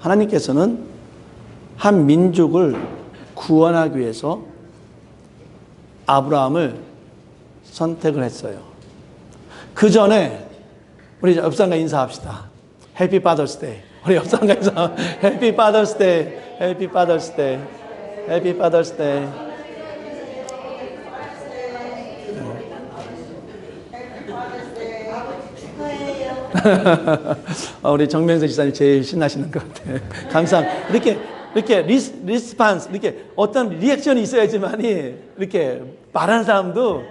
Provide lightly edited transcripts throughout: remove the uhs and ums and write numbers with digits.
하나님께서는 한 민족을 구원하기 위해서 아브라함을 선택을 했어요. 그 전에 우리 옆 사람과 인사합시다. Happy Father's Day. 우리 옆 사람과 인사. Happy Father's Day. Happy Father's Day. Happy Father's Day. 우리 정명선 지사님 제일 신나시는 것 같아요. 감사합니다. 이렇게 리스판스, 이렇게 어떤 리액션이 있어야지만이 이렇게 말하는 사람도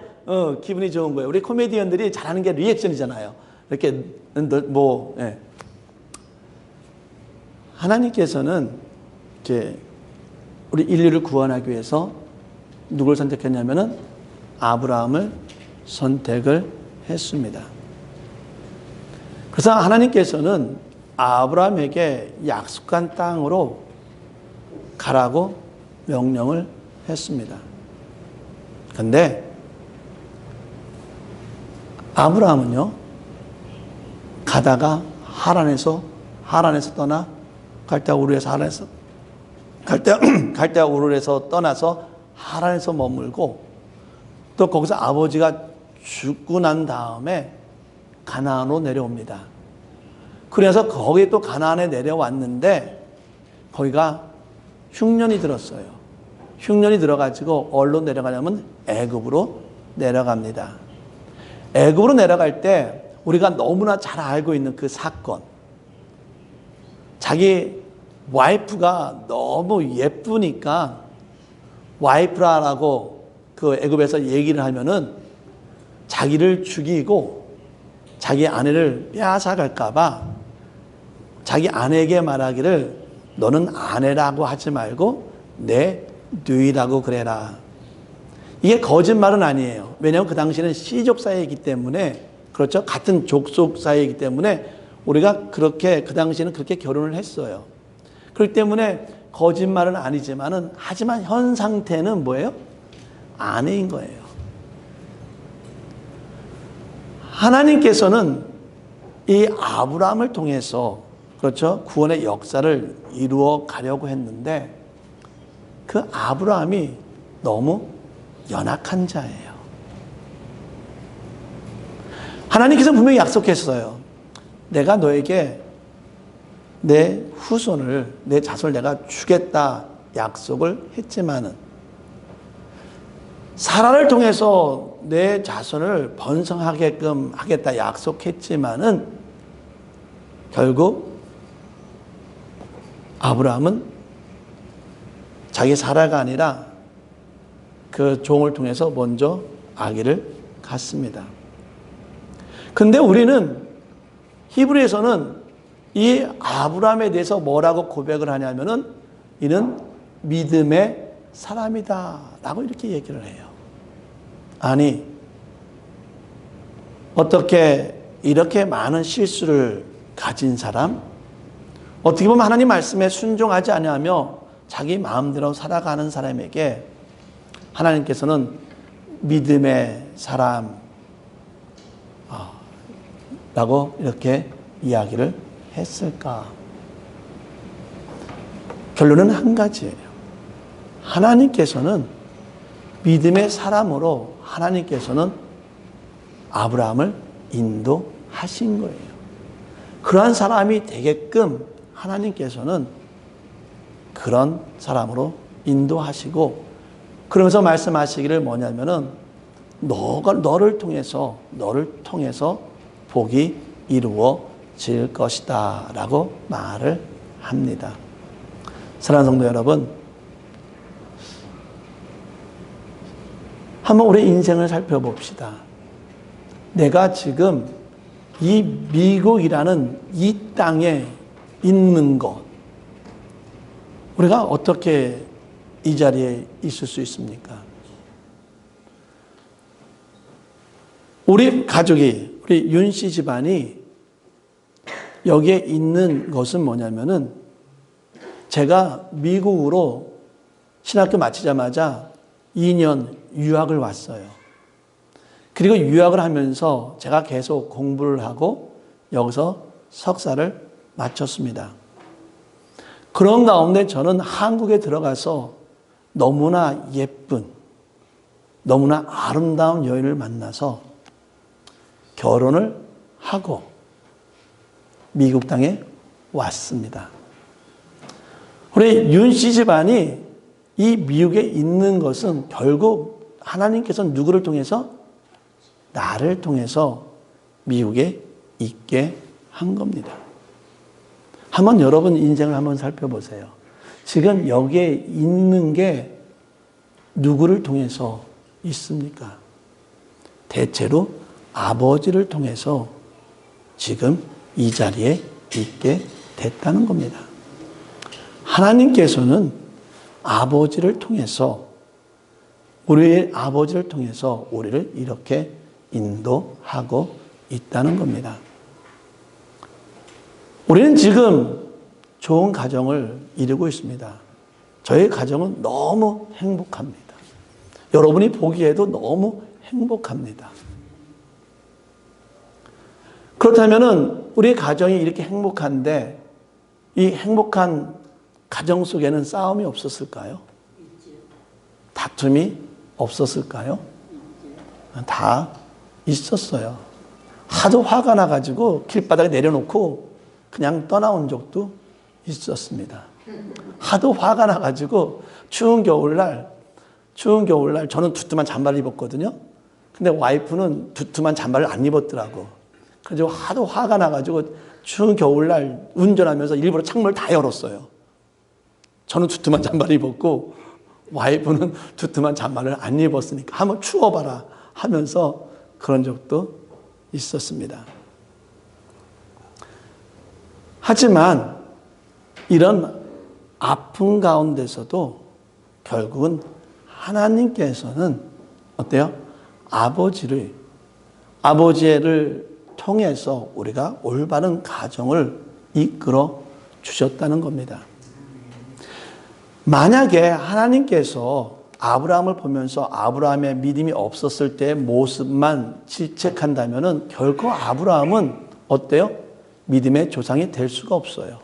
기분이 좋은 거예요. 우리 코미디언들이 잘하는 게 리액션이잖아요. 이렇게 예. 하나님께서는 이제 우리 인류를 구원하기 위해서 누굴 선택했냐면은 아브라함을 선택을 했습니다. 그래서 하나님께서는 아브라함에게 약속한 땅으로 가라고 명령을 했습니다. 그런데 아브라함은요, 가다가 하란에서 떠나 갈대아 우르에서 떠나서 하란에서 머물고 또 거기서 아버지가 죽고 난 다음에 가나안으로 내려옵니다. 그래서 거기 또 가나안에 내려왔는데 거기가 흉년이 들었어요. 흉년이 들어가지고 어디로 내려가냐면 애굽으로 내려갑니다. 애굽으로 내려갈 때 우리가 너무나 잘 알고 있는 그 사건. 자기 와이프가 너무 예쁘니까 와이프라고 그 애굽에서 얘기를 하면은 자기를 죽이고 자기 아내를 빼앗아갈까봐 자기 아내에게 말하기를 너는 아내라고 하지 말고 내 누이라고 그래라. 이게 거짓말은 아니에요. 왜냐하면 그 당시에는 시족 사회이기 때문에, 그렇죠? 같은 족속 사회이기 때문에 우리가 그렇게 그 당시에는 그렇게 결혼을 했어요. 그렇기 때문에 거짓말은 아니지만은 하지만 현 상태는 뭐예요? 아내인 거예요. 하나님께서는 이 아브라함을 통해서, 그렇죠, 구원의 역사를 이루어 가려고 했는데 그 아브라함이 너무 연약한 자예요. 하나님께서 분명히 약속했어요. 내가 너에게 내 후손을, 내 자손을 내가 주겠다 약속을 했지만은, 사라를 통해서 내 자손을 번성하게끔 하겠다 약속했지만은 결국 아브라함은 자기 사라가 아니라 그 종을 통해서 먼저 아기를 갖습니다. 근데 우리는 히브리에서는 이 아브라함에 대해서 뭐라고 고백을 하냐면은 이는 믿음의 사람이다 라고 이렇게 얘기를 해요. 아니, 어떻게 이렇게 많은 실수를 가진 사람, 어떻게 보면 하나님 말씀에 순종하지 않으며 자기 마음대로 살아가는 사람에게 하나님께서는 믿음의 사람 라고 이렇게 이야기를 했을까? 결론은 한 가지예요. 하나님께서는 믿음의 사람으로 하나님께서는 아브라함을 인도하신 거예요. 그러한 사람이 되게끔 하나님께서는 그런 사람으로 인도하시고, 그러면서 말씀하시기를 뭐냐면은 너를 통해서 복이 이루어질 것이다 라고 말을 합니다. 사랑하는 성도 여러분, 한번 우리 인생을 살펴봅시다. 내가 지금 이 미국이라는 이 땅에 있는 것, 우리가 어떻게 이 자리에 있을 수 있습니까? 우리 가족이, 우리 윤 씨 집안이 여기에 있는 것은 뭐냐면은, 제가 미국으로 신학교 마치자마자 2년 유학을 왔어요. 그리고 유학을 하면서 제가 계속 공부를 하고 여기서 석사를 마쳤습니다. 그런 가운데 저는 한국에 들어가서 너무나 예쁜, 너무나 아름다운 여인을 만나서 결혼을 하고 미국 땅에 왔습니다. 우리 윤 씨 집안이 이 미국에 있는 것은 결국 하나님께서 누구를 통해서? 나를 통해서 미국에 있게 한 겁니다. 한번 여러분 인생을 한번 살펴보세요. 지금 여기에 있는 게 누구를 통해서 있습니까? 대체로 아버지를 통해서 지금 이 자리에 있게 됐다는 겁니다. 하나님께서는 아버지를 통해서, 우리의 아버지를 통해서 우리를 이렇게 인도하고 있다는 겁니다. 우리는 지금 좋은 가정을 이루고 있습니다. 저희 가정은 너무 행복합니다. 여러분이 보기에도 너무 행복합니다. 그렇다면 우리 가정이 이렇게 행복한데 이 행복한 가정 속에는 싸움이 없었을까요? 다툼이 없었을까요? 다 있었어요. 하도 화가 나가지고 길바닥에 내려놓고 그냥 떠나온 적도 있었습니다. 하도 화가 나가지고 추운 겨울날 저는 두툼한 잠바를 입었거든요. 근데 와이프는 두툼한 잠바를 안 입었더라고. 그래서 하도 화가 나가지고 추운 겨울날 운전하면서 일부러 창문을 다 열었어요. 저는 두툼한 잠바를 입었고 와이프는 두툼한 잠바를 안 입었으니까 한번 추워봐라 하면서 그런 적도 있었습니다. 하지만 이런 아픔 가운데서도 결국은 하나님께서는 어때요? 아버지를 통해서 우리가 올바른 가정을 이끌어 주셨다는 겁니다. 만약에 하나님께서 아브라함을 보면서 아브라함의 믿음이 없었을 때의 모습만 질책한다면 결코 아브라함은 어때요? 믿음의 조상이 될 수가 없어요.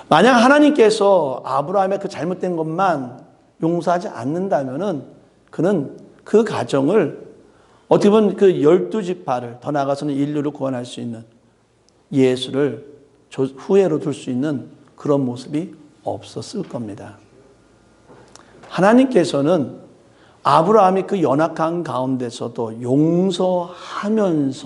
만약 하나님께서 아브라함의 그 잘못된 것만 용서하지 않는다면 그는 그 가정을 어떻게 보면 그 12지파를 더 나아가서는 인류를 구원할 수 있는 예수를 후예로 둘 수 있는 그런 모습이 없었을 겁니다. 하나님께서는 아브라함이 그 연약한 가운데서도 용서하면서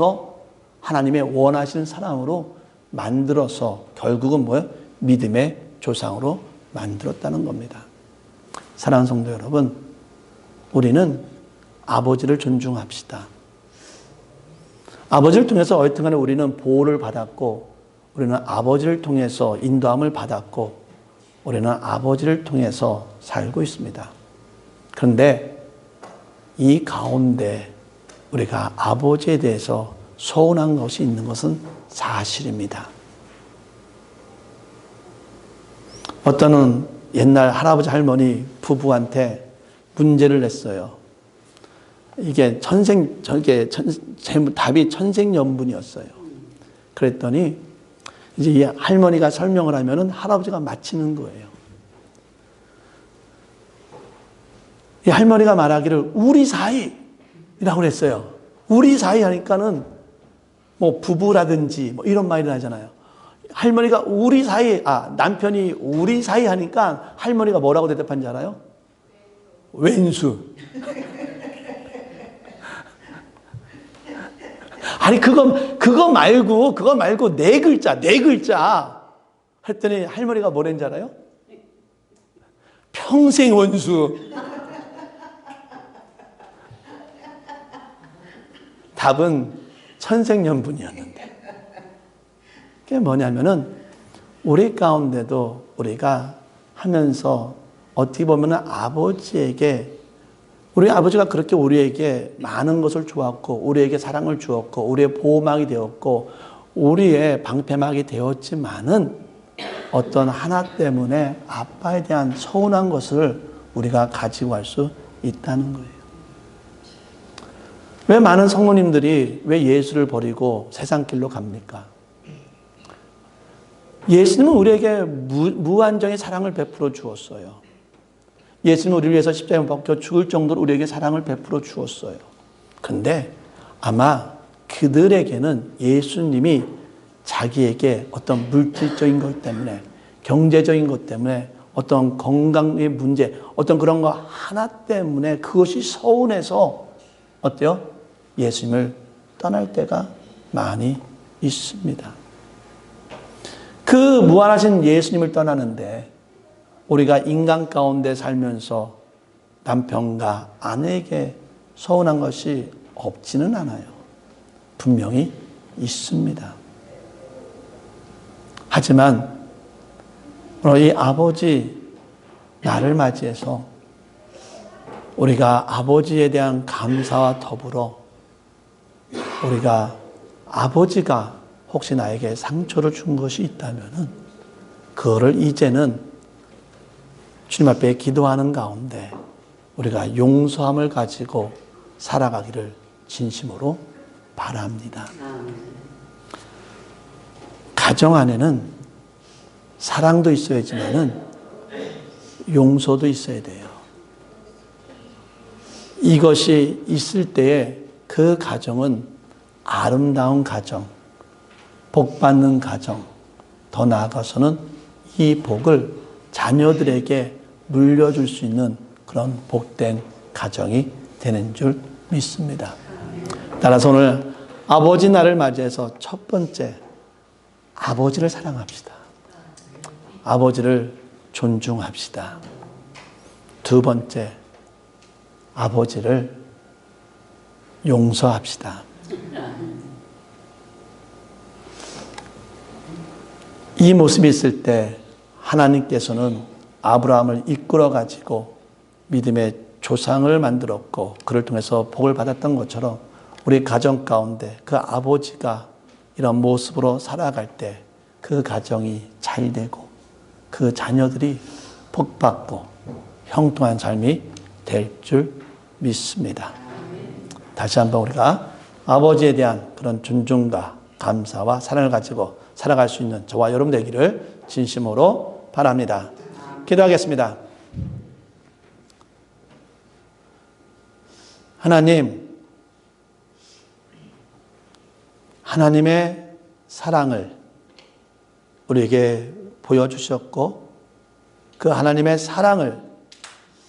하나님의 원하시는 사람으로 만들어서 결국은 뭐예요? 믿음의 조상으로 만들었다는 겁니다. 사랑하는 성도 여러분, 우리는 아버지를 존중합시다. 아버지를 통해서 어쨌든 우리는 보호를 받았고 우리는 아버지를 통해서 인도함을 받았고 우리는 아버지를 통해서 살고 있습니다. 그런데 이 가운데 우리가 아버지에 대해서 서운한 것이 있는 것은 사실입니다. 어떤 옛날 할아버지 할머니 부부한테 문제를 냈어요. 이게 답이 천생연분이었어요. 그랬더니 이제 이 할머니가 설명을 하면은 할아버지가 맞히는 거예요. 이 할머니가 말하기를 우리 사이라고 그랬어요. 우리 사이 하니까는 뭐 부부라든지 뭐 이런 말이 나잖아요. 할머니가 우리 사이, 남편이 우리 사이 하니까 할머니가 뭐라고 대답한지 알아요? 왼수. 아니, 그거 말고 네 글자. 했더니 할머니가 뭐랬는지 알아요? 평생 원수. 답은 천생연분이었는데. 그게 뭐냐면은, 우리 가운데도 우리가 하면서 어떻게 보면은 아버지에게 우리 아버지가 그렇게 우리에게 많은 것을 주었고 우리에게 사랑을 주었고 우리의 보호막이 되었고 우리의 방패막이 되었지만은 어떤 하나 때문에 아빠에 대한 서운한 것을 우리가 가지고 갈 수 있다는 거예요. 왜 많은 성도님들이 왜 예수를 버리고 세상 길로 갑니까? 예수님은 우리에게 무한정의 사랑을 베풀어 주었어요. 예수님은 우리를 위해서 십자가에 못 박혀 죽을 정도로 우리에게 사랑을 베풀어 주었어요. 근데 아마 그들에게는 예수님이 자기에게 어떤 물질적인 것 때문에, 경제적인 것 때문에, 어떤 건강의 문제, 어떤 그런 거 하나 때문에 그것이 서운해서 어때요? 예수님을 떠날 때가 많이 있습니다. 그 무한하신 예수님을 떠나는데 우리가 인간 가운데 살면서 남편과 아내에게 서운한 것이 없지는 않아요. 분명히 있습니다. 하지만 오늘 이 아버지 나를 맞이해서 우리가 아버지에 대한 감사와 더불어 우리가 아버지가 혹시 나에게 상처를 준 것이 있다면 그거를 이제는 주님 앞에 기도하는 가운데 우리가 용서함을 가지고 살아가기를 진심으로 바랍니다. 가정 안에는 사랑도 있어야지만은 용서도 있어야 돼요. 이것이 있을 때에 그 가정은 아름다운 가정, 복받는 가정, 더 나아가서는 이 복을 자녀들에게 물려줄 수 있는 그런 복된 가정이 되는 줄 믿습니다. 따라서 오늘 아버지 날을 맞이해서 첫 번째, 아버지를 사랑합시다. 아버지를 존중합시다. 두 번째, 아버지를 용서합시다. 이 모습이 있을 때 하나님께서는 아브라함을 이끌어 가지고 믿음의 조상을 만들었고 그를 통해서 복을 받았던 것처럼 우리 가정 가운데 그 아버지가 이런 모습으로 살아갈 때 그 가정이 잘 되고 그 자녀들이 복받고 형통한 삶이 될 줄 믿습니다. 다시 한번 우리가 아버지에 대한 그런 존중과 감사와 사랑을 가지고 살아갈 수 있는 저와 여러분 되기를 진심으로 바랍니다. 기도하겠습니다. 하나님의 사랑을 우리에게 보여주셨고 그 하나님의 사랑을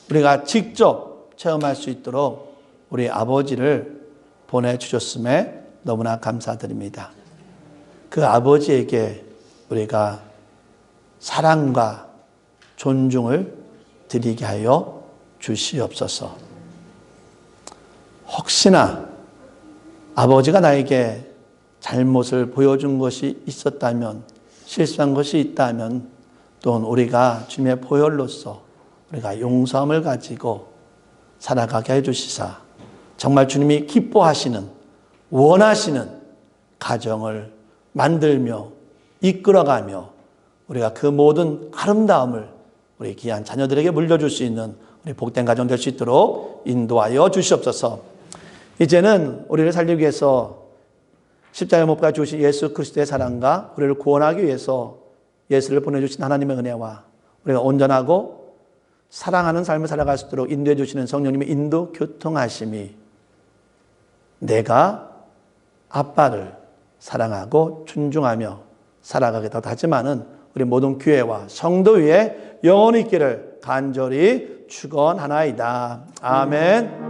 우리가 직접 체험할 수 있도록 우리 아버지를 보내주셨음에 너무나 감사드립니다. 그 아버지에게 우리가 사랑과 존중을 드리게 하여 주시옵소서. 혹시나 아버지가 나에게 잘못을 보여준 것이 있었다면, 실수한 것이 있다면, 또는 우리가 주님의 보혈로서 우리가 용서함을 가지고 살아가게 해주시사 정말 주님이 기뻐하시는, 원하시는 가정을 만들며 이끌어가며 우리가 그 모든 아름다움을 우리 귀한 자녀들에게 물려줄 수 있는 우리 복된 가정 될 수 있도록 인도하여 주시옵소서. 이제는 우리를 살리기 위해서 십자가에 못 박아 주신 예수 그리스도의 사랑과 우리를 구원하기 위해서 예수를 보내주신 하나님의 은혜와 우리가 온전하고 사랑하는 삶을 살아갈 수 있도록 인도해 주시는 성령님의 인도 교통하심이 내가 아빠를 사랑하고 존중하며 살아가게 더 다짐하는 우리 모든 교회와 성도 위에 영원히 있기를 간절히 축원하나이다. 아멘.